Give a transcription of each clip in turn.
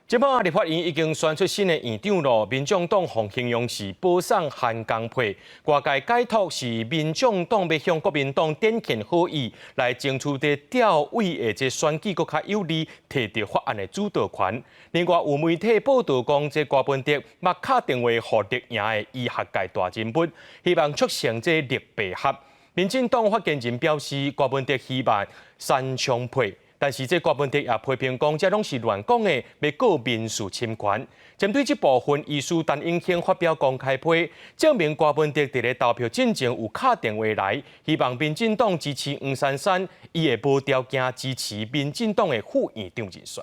即摆立法院已经选出新的院长咯，民众党方形容是保送韩江配，外界解读是民众党要向国民党展现好意，来争取在调委的这选举更较有利，摕到法案的主导权。另外有媒体报道讲，这郭文哲嘛敲电话互立赢的医学界大人物，希望促成这立白合。民进党发言人表示，郭文哲希望三枪配。 但是这郭文哲也批评讲，这拢是乱讲的，要告民事侵权。针对这部分，医师陈英兴发表公开批，证明郭文哲伫咧投票进前有敲电话来，希望民进党支持黄珊珊，伊会无条件支持民进党的副院长人选。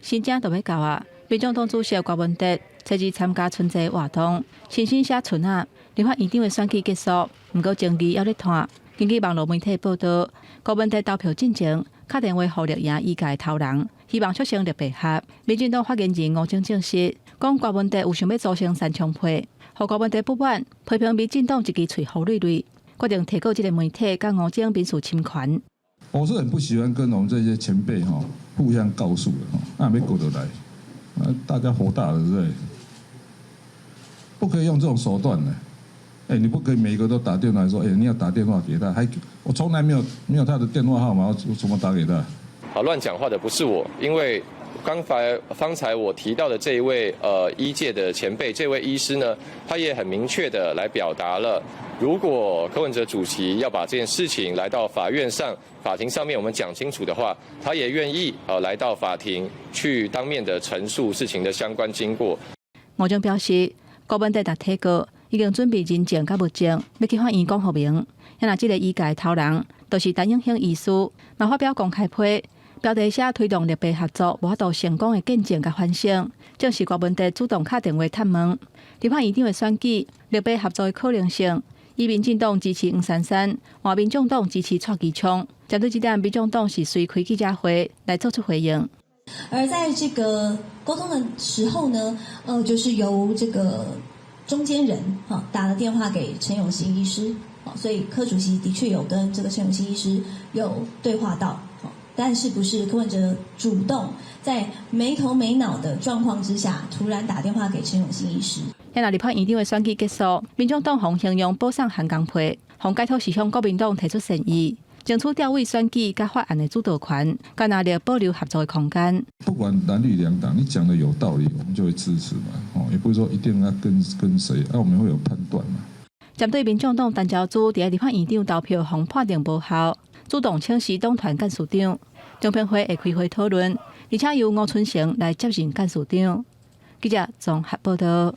新政就要到啊！民众党主席郭文哲昨日参加春节活动，新鲜写春啊，立法院长的选举结束，不过争议还在拖。 根据网络媒体报道，郭文哲投票进前敲电话互立赢医界头人，希望促成立白合。民进党发言人吴征证实，讲郭文哲有想要组成三枪配，互郭文哲不满，批评民进党一支嘴胡累累，决定提告这个媒体甲吴征民事侵权。我是很不喜欢跟我们这些前辈互相告诉的那没过得来，大家火大了对不对？不可以用这种手段的。 你不可以每一个都打电话说，你要打电话给他，我从来没有他的电话号码，我怎么打给他？好，乱讲话的不是我，因为方才我提到的这一位医界的前辈，这位医师呢，他也很明确的来表达了，如果柯文哲主席要把这件事情来到法庭上面我们讲清楚的话，他也愿意来到法庭去当面的陈述事情的相关经过。吴征表示，郭文哲提告。 已经准备人证甲物证，要去法院讲互明。若这个医界头人，就是陈英兴医师，嘛发表公开批，标题写推动立白合作无法度成功的见证甲反省，正是郭文哲主动敲电话探问。立法院长的选举，立白合作的可能性，以民进党支持黄珊珊，换民众党支持蔡其昌。针对这点，民众党是随开记者会来做出回应。而在这个沟通的时候呢，就是由这个。 中间人打了电话给陈永新医师，所以柯主席的确有跟这个陈永新医师有对话到，但是不是柯文哲主动在没头没脑的状况之下，突然打电话给陈永新医师。立法院长的选举结束，民众党方形容保送韩江配，方解脱是向国民党提出善意。 争取调委选举甲法案的主导权，甲拿力保留合作的空间。不管蓝绿两党，你讲的有道理，我们就会支持嘛。也不是说一定要跟谁，我们会有判断嘛。针对民众党陈昭珠伫立法院长投票方判定无效，主动请示党团干事长，中评会会开会讨论，而且由吴春成来接任干事长。记者综合报道。